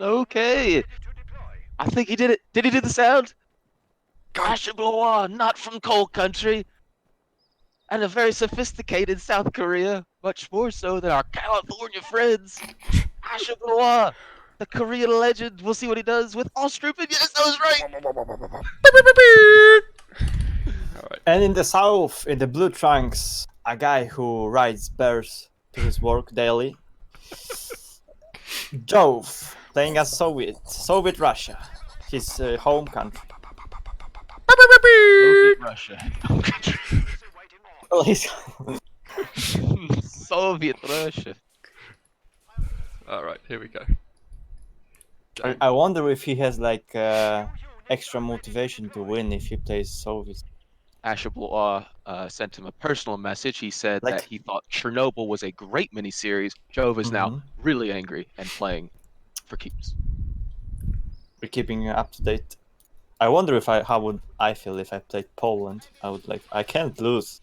Okay. I think he did it. Did he do the sound? Go. Ashablois, not from coal country, and a very sophisticated South Korea, much more so than our California friends. Ashablois, the Korean legend. We'll see what he does with Ostrup. Yes, that was right. Alright. And in the south, in the blue trunks, a guy who rides bears to his work daily. Jove, playing as Soviet Russia, his home country. Soviet Russia. Well, he's Soviet Russia. Alright, here we go. I wonder if he has like extra motivation to win if he plays Soviet. Ashablois sent him a personal message. He said that Like, he thought Chernobyl was a great miniseries. Jove is now Mhm. really angry and playing for keeps. We're keeping up to date. I wonder if how would I feel if I played Poland. I can't lose.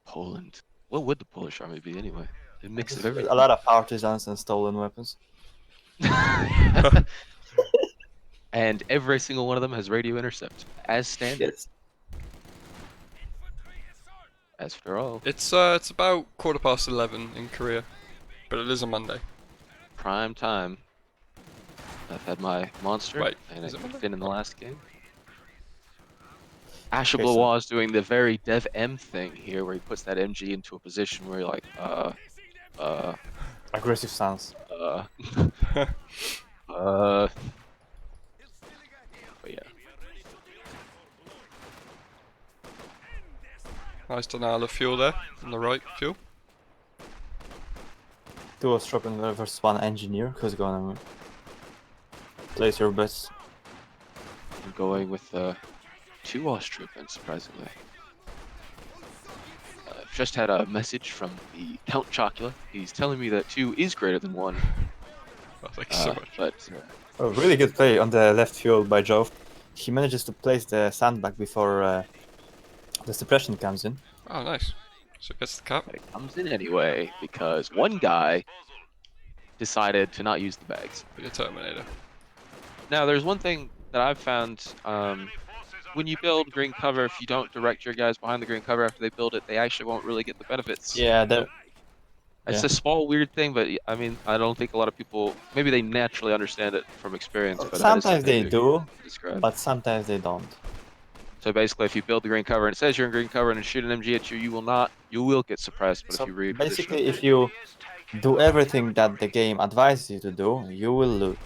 Poland. What would the Polish army be anyway? A mix of A everything. lot of partisans and stolen weapons. And every single one of them has radio intercept, as standard. Yes. As for all, It's about 11:15 in Korea, but it is a Monday. prime time. I've had my monster, Wait, and is it it Monday? kicked in the Oh. last game. Okay, Ashablois is doing the very Dev M thing here, where he puts that MG into a position where you're like, aggressive stance. but yeah. Nice denial of fuel there, on the right fuel. Two Australian versus one engineer. Who's gonna place your bets? I'm going with two Australians, surprisingly. I've just had a message from the Count Chocula. He's telling me that two is greater than one. Oh, thank you so much. But Oh, really good play on the left fuel by Jove. He manages to place the sandbag before the suppression comes in. Oh, nice. So it gets the cap. it comes in anyway because one guy decided to not use the bags. For your Terminator. Now, there's one thing that I've found. When you build green cover, if you don't direct your guys behind the green cover after they build it, they actually won't really get the benefits. Yeah, It's yeah. a small weird thing, but I mean, I don't think a lot of people, maybe they naturally understand it from experience, but that is sometimes they something do, to describe. but sometimes they don't. So basically, if you build the green cover and it says you're in green cover and shoot an MG at you, you will not, you will get suppressed. But So if you reposition basically, it, if you do everything that the game advises you to do, you will lose.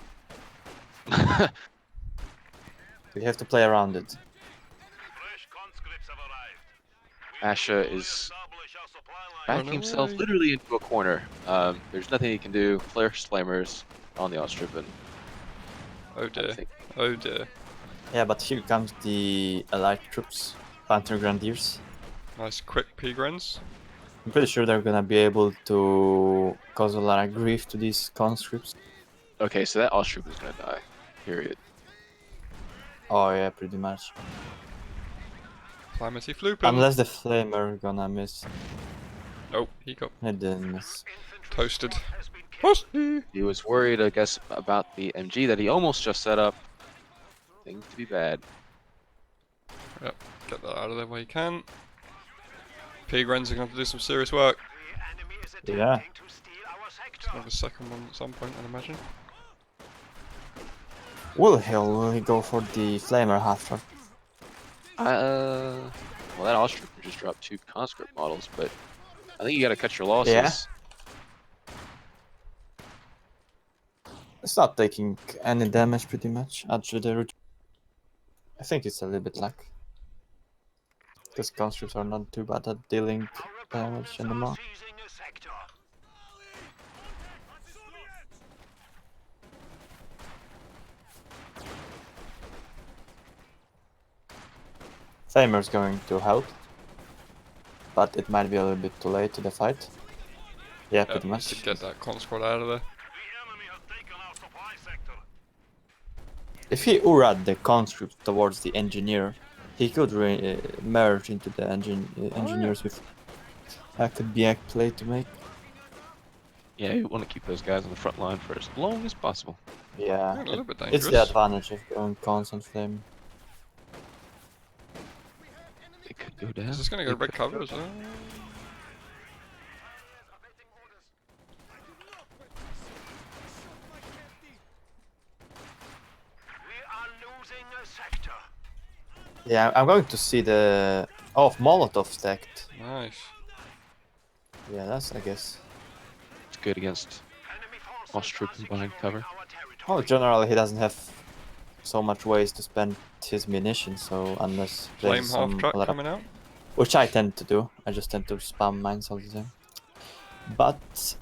You have to play around it. Asha is backing Run himself away. literally into a corner. There's nothing he can do. Flash flamers on the Austripan. Oh I dear. think Oh dear. Yeah, but here comes the allied troops, Panther Grenadiers. Nice quick P-Grens. I'm pretty sure they're gonna be able to cause a lot of grief to these conscripts. Okay, so that Austripan is gonna die. Period. Oh yeah, pretty much. Calamity Floopin. Unless the flamer gonna miss. Oh, he got It didn't miss. toasted. Toasty. He was worried, I guess, about the MG that he almost just set up. Things to be bad. Yep, get that out of there where you can. P-Grens are going to have to do some serious work. Yeah. Have a second one at some point, I'd imagine. Will he go for the flamer after? Well, that Austrian just dropped two conscript models, but I think you gotta cut your losses. Yeah. It's not taking any damage pretty much. Actually, I think it's a little bit luck. Because conscripts are not too bad at dealing damage anymore. Flamer's going to help. But it might be a little bit too late to the fight. Yeah, Yeah, pretty needs much. to get that con squad out of there. If he urad the conscript towards the engineer, he could merge into the engineers with. That could be a play to make. Yeah, you want to keep those guys on the front line for as long as possible. Yeah, Yeah, a little bit it's the dangerous. advantage of going constant flame. They could go down. Is this gonna They go red could cover as well? Yeah, I'm going to see the... Oh, Molotov stacked. Nice. Yeah, that's, I guess. It's good against Lost trooping behind cover. Oh, generally he doesn't have so much ways to spend his munitions, so unless Flame there's half some... track a lot of- coming out. Which I tend to do. I just tend to spam mines all the time. But...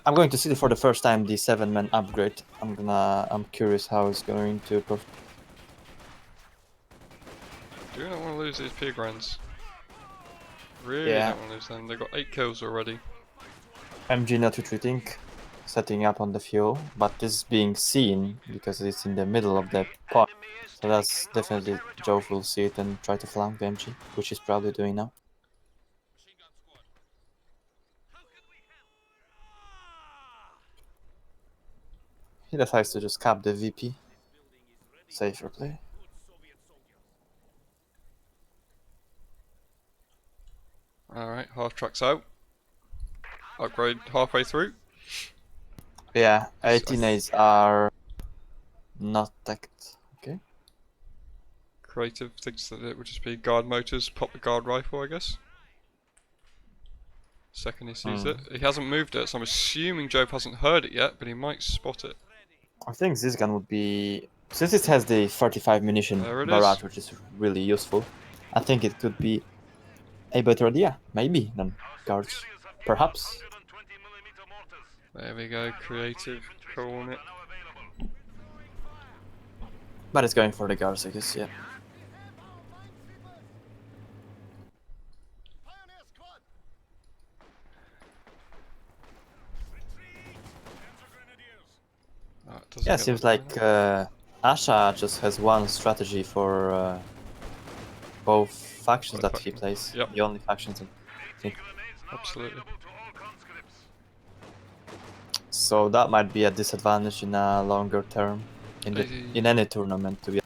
I'm going to see for the first time the 7-man upgrade. I'm curious how it's going to... Do not want to lose these Pigrans. Really Yeah. don't want to lose them. They've got 8 kills already. MG not retreating, setting up on the fuel, but this is being seen because it's in the middle of the pot. So that's definitely Jove will see it and try to flank the MG, which he's probably doing now. He decides to just cap the VP. Safer play. Alright, half track's out. Upgrade halfway through. Yeah, 18As are not tacked. Okay. Creative thinks that it would just be guard motors, pop the guard rifle, I guess. Second he sees it. He hasn't moved it, so I'm assuming Jove hasn't heard it yet, but he might spot it. I think this gun would be... Since it has the 35 munition There it barrage, is. which is really useful, I think it could be a better idea, maybe, than guards. Perhaps. There we go, creative, calling it. But it's going for the guards, I guess, yeah. Doesn't Yeah, get seems the- like Asha just has one strategy for both factions Both that he plays. Yep. The only factions. Absolutely. So that might be a disadvantage in a longer term, in any tournament, to be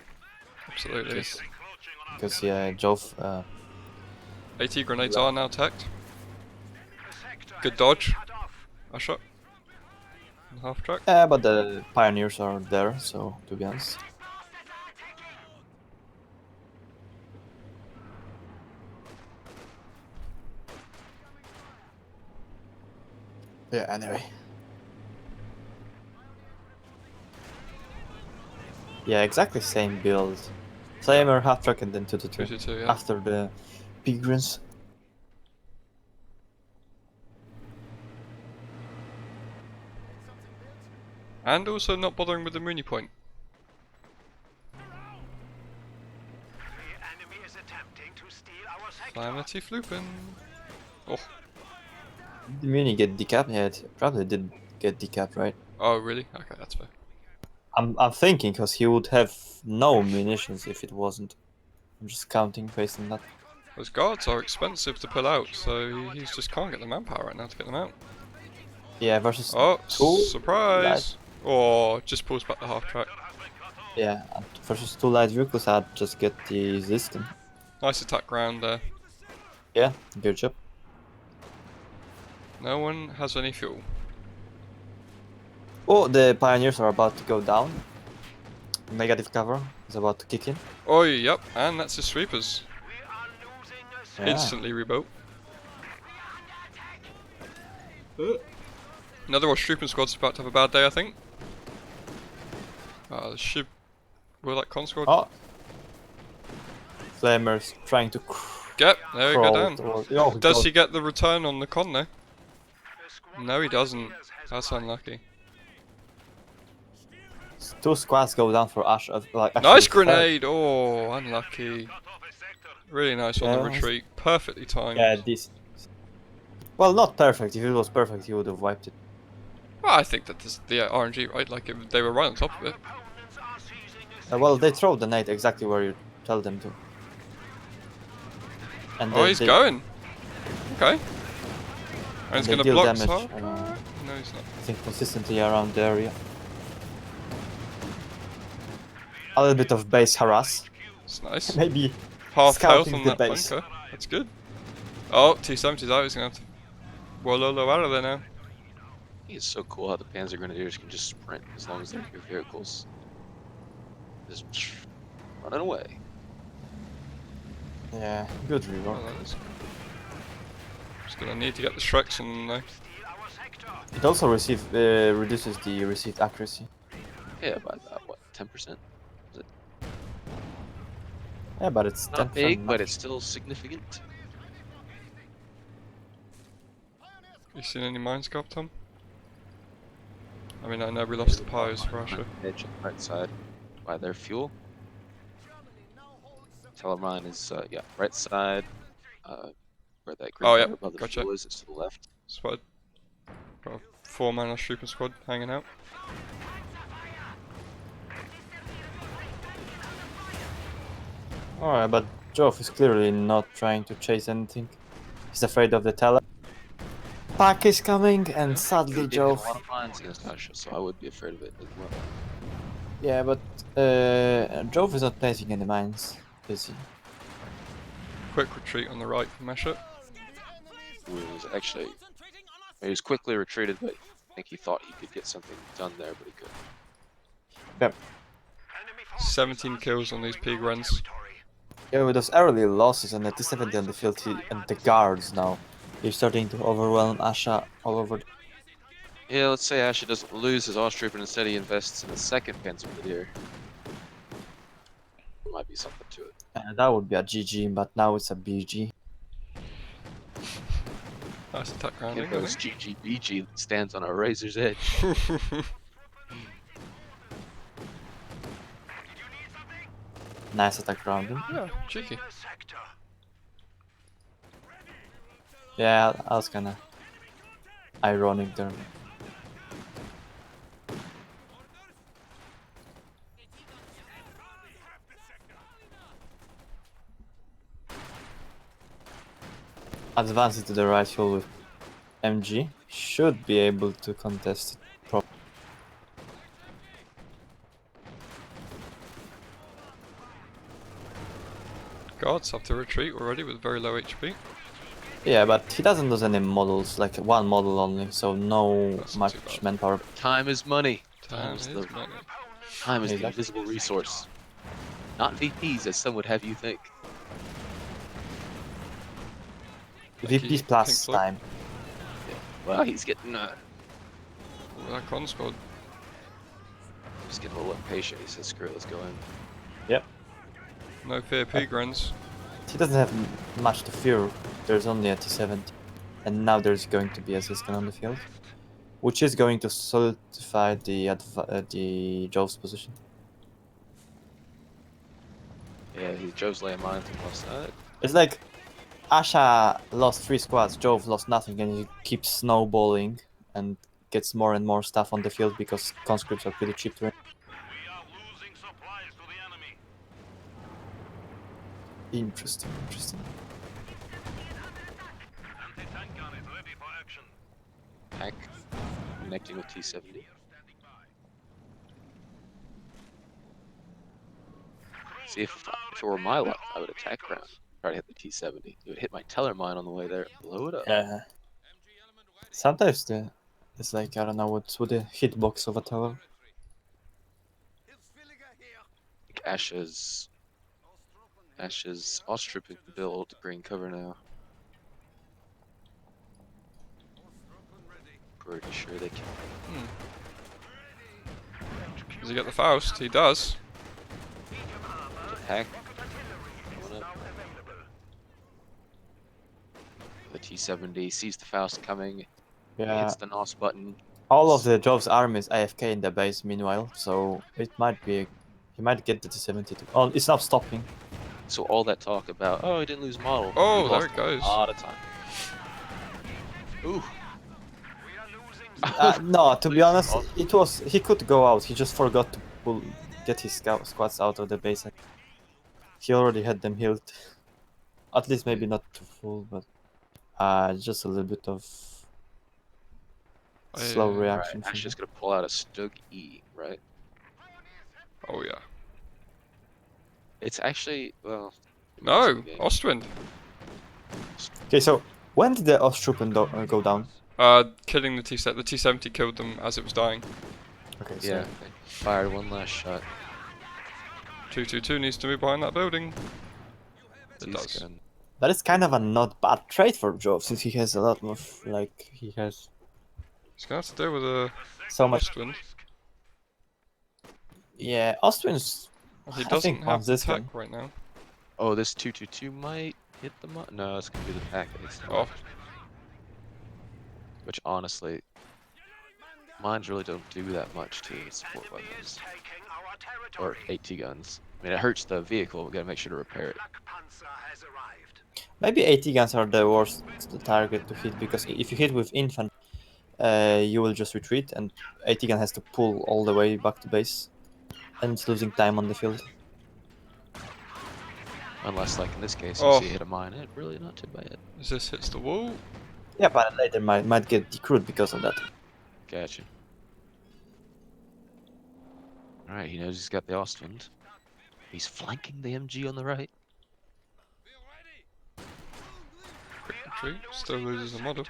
Absolutely. because yeah, Jove. 80 grenades are now tacked. Good dodge. A shot. Half track. But the pioneers are there, so to be honest. Yeah. Anyway. Yeah, exactly same build. Flamer, half track, and then 2-2. 2-2, yeah. After the Pigrins. And also not bothering with the Mooney point. Calamity flooping. Oh. Did Muni get decapped? Yeah, it probably did get decapped, right? Oh, really? Okay, that's fair. I'm thinking because he would have no munitions if it wasn't. I'm just counting based on that. Those guards are expensive to pull out, so he just can't get the manpower right now to get them out. Yeah, versus Oh, two surprise! Oh, just pulls back the half track. Yeah, and versus 2 light vehicles, I'd just get the system. Nice attack round there. Yeah, good job. No one has any fuel. Oh, the pioneers are about to go down. Negative cover is about to kick in. Oh, yep, and that's his sweepers. Yeah. Instantly rebuilt. Another Australian squad's about to have a bad day, I think. The ship. Will that con squad Oh, Flamers trying to get? There we go crawl down. towards- Oh, Does God. he get the return on the con though? No, he doesn't. That's unlucky. 2 squads go down for Ash. Like, Nice actually, grenade! Oh, unlucky. Really nice on the Yeah. retreat. Perfectly timed. Yeah, decent. Well, not perfect. If it was perfect, he would have wiped it. Well, I think that this the RNG, right? Like they were right on top of it. Well, they throw the nade exactly where you tell them to. And Oh, he's going. Okay. And And he's they gonna deal block damage. top. he's not. I think consistently around the area. A little bit of base harass. It's nice. Maybe Half health scouting on the that base. bunker. That's good. Oh, T-70's out. He's gonna have to Wololo out of there now. It's so cool how the Panzer Grenadiers can just sprint as long as they're near vehicles. Just running away. Yeah, good rework. Oh, that is. Just gonna need to get the Shreks on them though. It also reduces the received accuracy. Yeah, by about, what, 10%? Yeah, but it's Not 10% big, but max. it's still significant. You seen any mines go up, Tom? I mean, I know we lost the pies for Russia. Edge on the right side by their fuel. Telemarine is, yeah, right side. Where that green Oh, bar yeah, above the gotcha. fuel is, it's to the left. Spotted. Got a 4-man Trooping squad hanging out. Alright, but Jove is clearly not trying to chase anything. He's afraid of the tele. Pack is coming, and Yeah. sadly He did hit a Jove. lot of mines against Asha, so I would be afraid of it as well. Yeah, but Jove is not placing any mines, is he? Quick retreat on the right from Mesha. He was actually, he was quickly retreated, but I think he thought he could get something done there, but he couldn't. Yep. 17 kills on these pig runs. Yeah, with those early losses and the T70 on the field and the guards now, he's starting to overwhelm Asha all over. Yeah, let's say Asha doesn't lose his Austrooper and instead he invests in a second Panzer Grenadier. There might be something to it. That would be a GG, but now it's a BG. Nice attack grounding, It I goes think. GGBG stands on a razor's edge. Nice attack grounding. Yeah, cheeky. Yeah, I was kinda ironic there. Advancing to the right fuel with MG should be able to contest it properly. Guards have to retreat already with very low HP. Yeah, but he doesn't lose any models, like one model only, so no That's not too much bad. manpower. Time is money. Time is the money. time is the Exactly. invisible resource. Not VPs, as some would have you think. VP plus Pink Floyd. time. Well, he's getting With that con squad. just getting a little impatient. He says, "Screw it, let's go in." Yep. No fear pig runs. He doesn't have much to fear. There's only a T70. And now there's going to be a Ziskan on the field. Which is going to solidify the Jove's position. Yeah, Joe's laying mines on the left side. It's like Asha lost 3 squads, Jove lost nothing, and he keeps snowballing and gets more and more stuff on the field because conscripts are pretty cheap to win. Interesting, interesting. Pack connecting with T70. See, if it were my luck, I would attack ground. Try to hit the T70. It would hit my teller mine on the way there, blow it up. Yeah. Sometimes it's like, I don't know, what's with the hitbox of a tower. I think Asha's Austrooper build green cover now. Pretty sure they can. Does he get the Faust? He does. Attack. Coming up. The T70 sees the Faust coming. Yeah. Hits the NOS button. All of the Jove's army is AFK in the base meanwhile, so it might be... He might get the T70 to... Oh, it's not stopping. So all that talk about, oh, he didn't lose model. Oh, he there lost it goes. A lot of time. Ooh. No, to be honest, it was... He could go out, he just forgot to get his squads out of the base. He already had them healed. At least maybe not to full, but... just a little bit of... slow Yeah. reaction. Right, from Ash is them. gonna pull out a Stug E, right? Oh yeah. It's actually, well, depends on the No, game. Ostwind. Okay, so when did the Ostrupen go down? Killing the T-70. The T-70 killed them as it was dying. Okay, Yeah, so they fired one last shot. 222 needs to move behind that building. It He's does. gonna, that is kind of a not bad trade for Jove, since he has a lot more, like, he has He's gonna have to deal with a so much. Ostwind. Yeah, Ostwin's, He I doesn't think, have wants the this tech gun. right now. oh, this 222 might hit the no, it's gonna be the pack ace. Oh, Which honestly, mines really don't do that much to support weapons. Or AT guns. I mean, it hurts the vehicle, we gotta make sure to repair it. Maybe AT guns are the worst target to hit, because if you hit with infantry, you will just retreat, and AT gun has to pull all the way back to base, and it's losing time on the field. Unless, like in this case, you Oh. see it hit a mine, it really not too bad. as this hits the wall. Yeah, but later might get decrewed because of that. Gotcha. Alright, he knows he's got the Ostwind. He's flanking the MG on the right. Quick retreat. Still loses a model.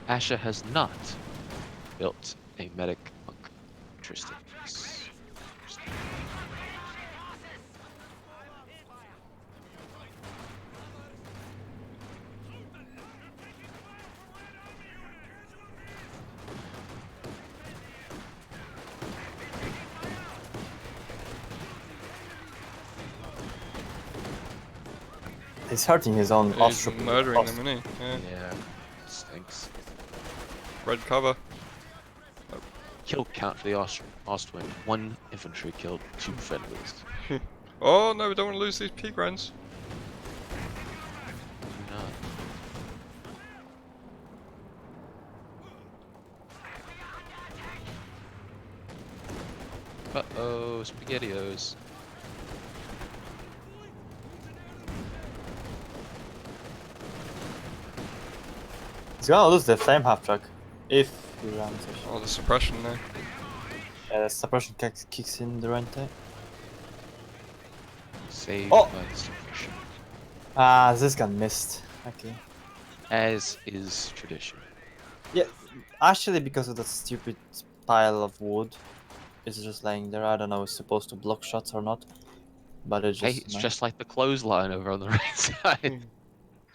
Asha has not built a medic monk. Interesting. He's hurting his own He's Ostrupen. murdering them, isn't he? Yeah. Yeah, stinks. Red cover. Kill count for the Ostwind. 1 infantry killed, 2 friendlies. Oh no, we don't want to lose these P-Grans. Do not. Uh-oh, SpaghettiOs. He's gonna lose the flame half track if he runs it. Oh, the suppression there. Yeah, the suppression kicks in the right time. Saved Oh! by the suppression. Ah, this gun missed. Okay. As is tradition. Yeah, actually, because of that stupid pile of wood, it's just laying there. I don't know, it's supposed to block shots or not, but it's Hey, just. it's just like the clothesline over on the right side.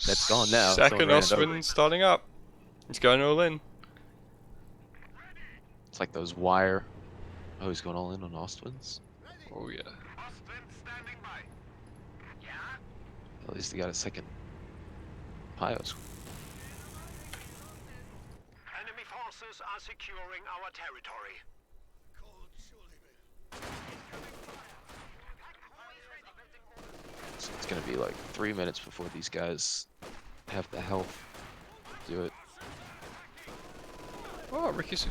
That's gone now. Second Someone ran it over. Ostwind starting up. He's going all in. It's like those wire. Oh, he's going all in on Ostwinds. Oh yeah. At least he got a second Pios. Enemy forces are securing our territory. So it's gonna be like 3 minutes before these guys have the health to do it. Oh, Ricky's.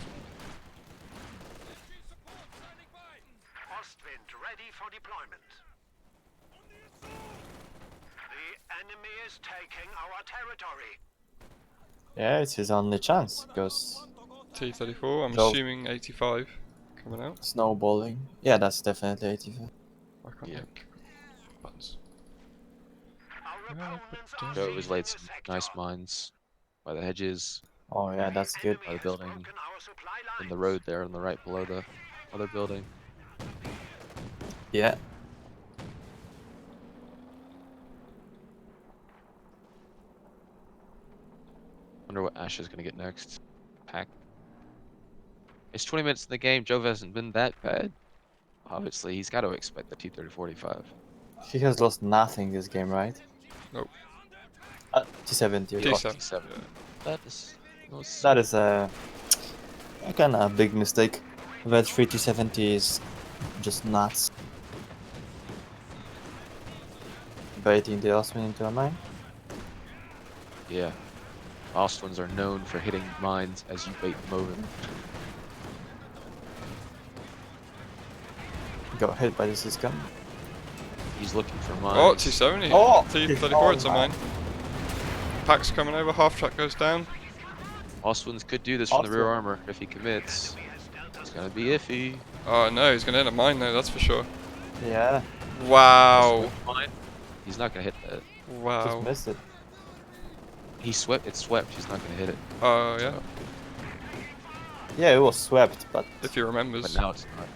Ostwind ready for deployment. The enemy is taking our territory. Yeah, it's his only chance because T-34. I'm Jove. assuming 85 coming out. snowballing. Yeah, that's definitely 85. I can't Yeah. think. Buttons. Our opponents are Jove has laid seizing some the sector. nice mines by the hedges, Oh yeah, that's good. Enemy by the has building, broken our supply in the lines. road there on the right below the other building. Yeah. Wonder what Ash is gonna get next. Pack. It's 20 minutes in the game. Jove hasn't been that bad. Obviously, he's got to expect the T-30-45. He has lost nothing this game, right? Nope. T70. He lost T7. T7. Yeah. That is. Was, That is a kind of a big mistake. That 3 T70 is just nuts. Baiting the Osman into a mine. yeah. Ostwinds are known for hitting mines as you bait them over. Got hit by this gun. He's looking for Oh, mines. T70. Oh! T-34, Oh, it's a mine. Pack's coming over, half track goes down. Ostwin's could do this from the rear Ostwin. armor if he commits. It's gonna be iffy. Oh no, he's gonna hit a mine though, that's for sure. Yeah, Wow. Fine. He's not gonna hit that. just Wow. missed it. He swept. It's swept. He's not gonna hit it. Oh yeah, So, Yeah, it was swept, but if he but remembers. now it's not.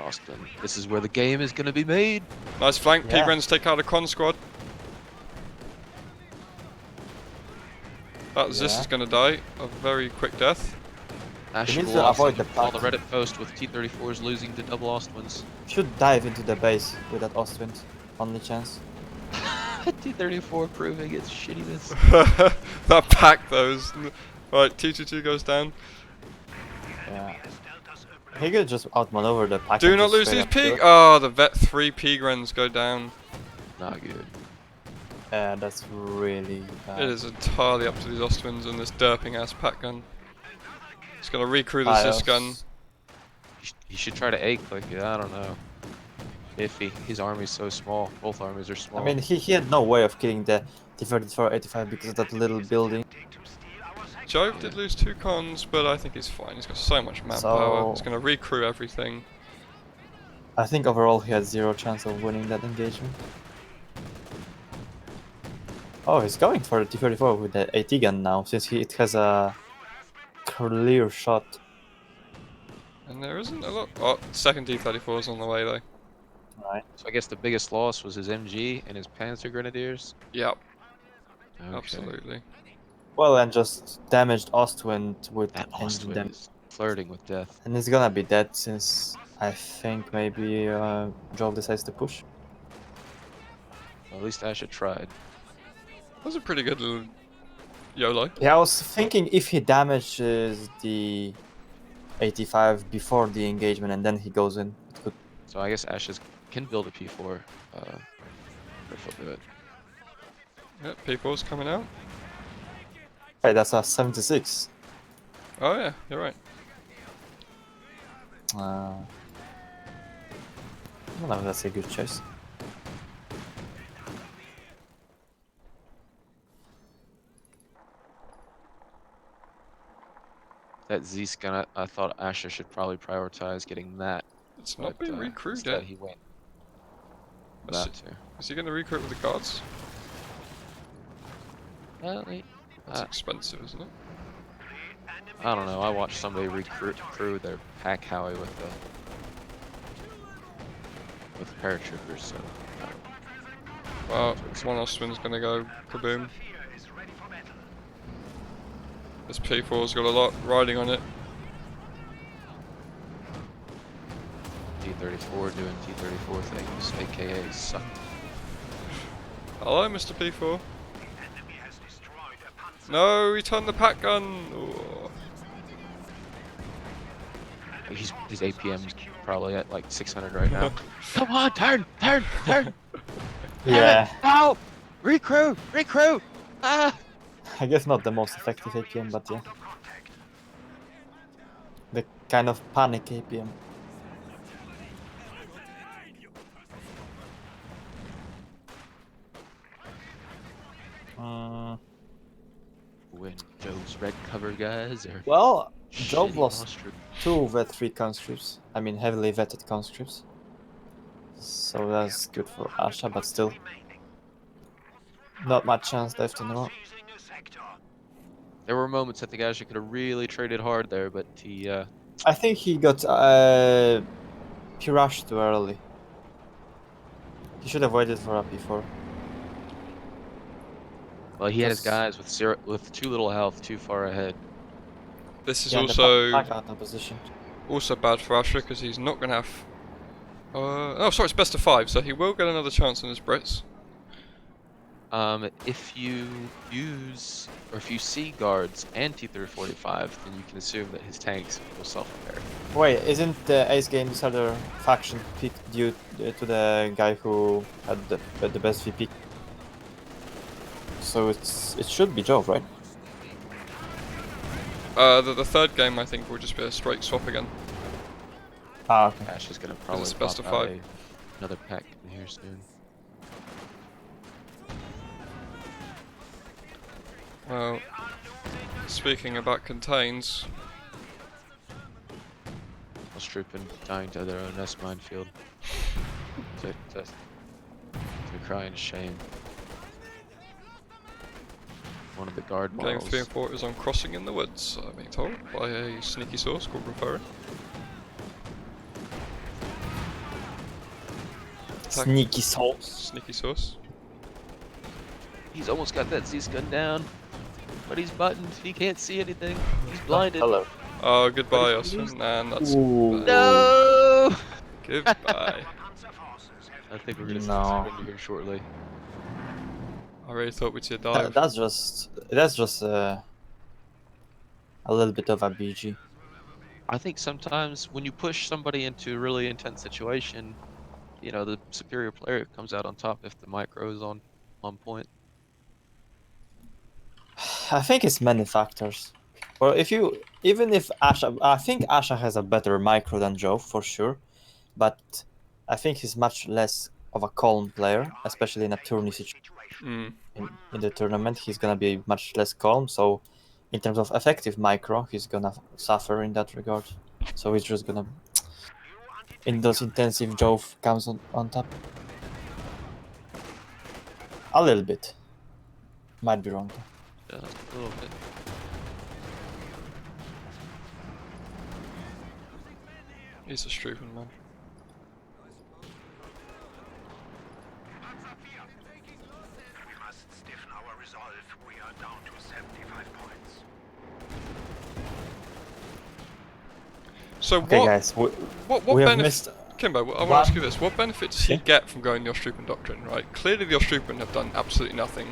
Austin. This is where the game is gonna be made. Nice flank, Yeah. Pigren's take out a con squad. This Yeah. is gonna die a very quick death. He needs to Ashablois avoid the on the pack. Reddit post with T-34s losing to double Ostwins. Should dive into the base with that Ostwind. Only chance. T-34 proving its shittiness. That pack though is... Right, T22 goes down. Yeah. He could just outmaneuver the pack. Do and not just lose straight these up do pig... it. Oh, the Vet 3 Pigrens go down. Not good. Yeah, that's really bad. It is entirely up to these Ostwins and this derping ass pack gun. It's gonna recrew the Bios. Cis gun. He should try to A-click it. I don't know. Iffy. His army's so small. Both armies are small. I mean, he had no way of killing the T-34-85 because of that little building. Jove did lose 2 cons, but I think he's fine. He's got so much manpower. So- He's gonna recrew everything. I think overall he had 0 chance of winning that engagement. Oh, he's going for the T-34 with the AT gun now, since it has a clear shot. And there isn't a lot... Oh, second T-34 is on the way though. Right. So I guess the biggest loss was his MG and his Panzer Grenadiers. Yep, Okay. absolutely. Well, and just damaged Ostwind with That engine Ostwin damage. is flirting with death. And he's gonna be dead since I think maybe Jove decides to push. Well, at least Asha tried. That was a pretty good little YOLO. Yeah, I was thinking if he damages the 85 before the engagement and then he goes in, it could. So I guess Ashes can build a P4 if he'll do it. Yep, P4's coming out. Hey, that's a 76. Oh yeah, you're right. Well, that's a good choice. That Z-Scan, I thought Asha should probably prioritize getting that. It's not But, being recruited instead yet. he went for Is that it- too. Is he gonna recruit with the guards? Well, That's Uh, expensive, isn't it? I don't know. I watched somebody recruit their pack Howie with paratroopers. So Well, one Ostwin's gonna go kaboom. This P4's got a lot riding on it. T-34 doing T-34 things, aka suck. Hello, Mr. P4. No, he turned the pack gun. Ooh. His APM's probably at like 600 right now. Come on, turn! Yeah, No! Recruit! Ah! I guess not the most effective APM, but yeah. The kind of panic APM. When Joe's red cover guys are Well, Jove shitty lost monster. 2 vet 3 conscripts. I mean, heavily vetted conscripts. So that's good for Asha, but still. Not much chance left in the round. There were moments I think Asha could have really traded hard there, but he I think he got he rushed too early. He should have waited for a P4. well he had his Because- guys with too little health too far ahead. This is Yeah, also back out of position. also bad for Asher because he's not gonna have. Oh, sorry, it's best of 5, so he will get another chance on his Brits. If you use or if you see guards and T-3045, then you can assume that his tanks will self-repair. Wait, isn't the Ace Game Insider faction picked due to the guy who had the best VP? So it should be Jove, right? The third game I think will just be a straight swap again. Ah, okay. Ash is gonna probably it's best pop of out 5. another pack in here soon. Well, speaking about contains, Trooping dying to their own nest minefield. To crying shame. One of the guard Game 3 models. and 4 is on Crossing in the Woods, I'm being told, by a sneaky source called Referrer. Sneaky souls. Sneaky source. He's almost got that Zeus gun down, but he's buttoned. He can't see anything. He's blinded. Hello. Oh, goodbye, What if he Osman, and that's Ooh. No! goodbye. Panzer forces have I think we're gonna see No. a surrender here shortly. I really thought we'd see a dive. That's just a little bit of a BG. I think sometimes when you push somebody into a really intense situation, you know, the superior player comes out on top if the micro is on point. I think it's many factors. Well, even if Asha, I think Asha has a better micro than Jove for sure, but I think he's much less of a calm player, especially in a tourney situation. Mm. In the tournament, he's gonna be much less calm. So, in terms of effective micro, he's gonna suffer in that regard. So he's just gonna, in those intensive, Jove comes on top. A little bit. Might be wrong. Just a little bit. He's a stupid man. We must stiffen our resolve. We are down to 75 points. So Okay, what? guys, What we have benefit? missed. Kimbo, I want to What? ask you this: what benefit does he Yeah. get from going the Austrupan doctrine? Right? Clearly, the Austrupan have done absolutely nothing.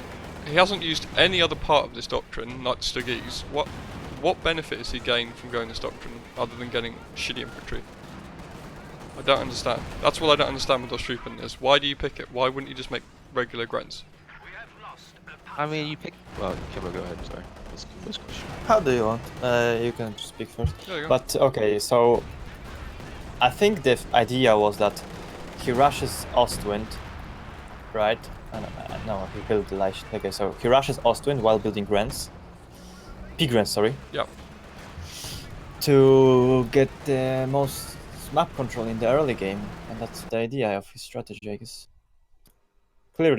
He hasn't used any other part of this doctrine, like Stugese. What benefit has he gained from going this doctrine, other than getting shitty infantry? I don't understand. That's what I don't understand with Austrupan is why do you pick it? Why wouldn't you just make regular Grens? We have lost a I mean, you pick. Well, Kimbo, go ahead. Sorry. That's Kimbo's question. How do you want? You can speak first. There you go. But okay, so I think the idea was that he rushes Ostwind, right? No, he built the Lich. Okay, so he rushes Ostwind while building Grens. P-Grens, sorry. Yep. To get the most map control in the early game, and that's the idea of his strategy, I guess.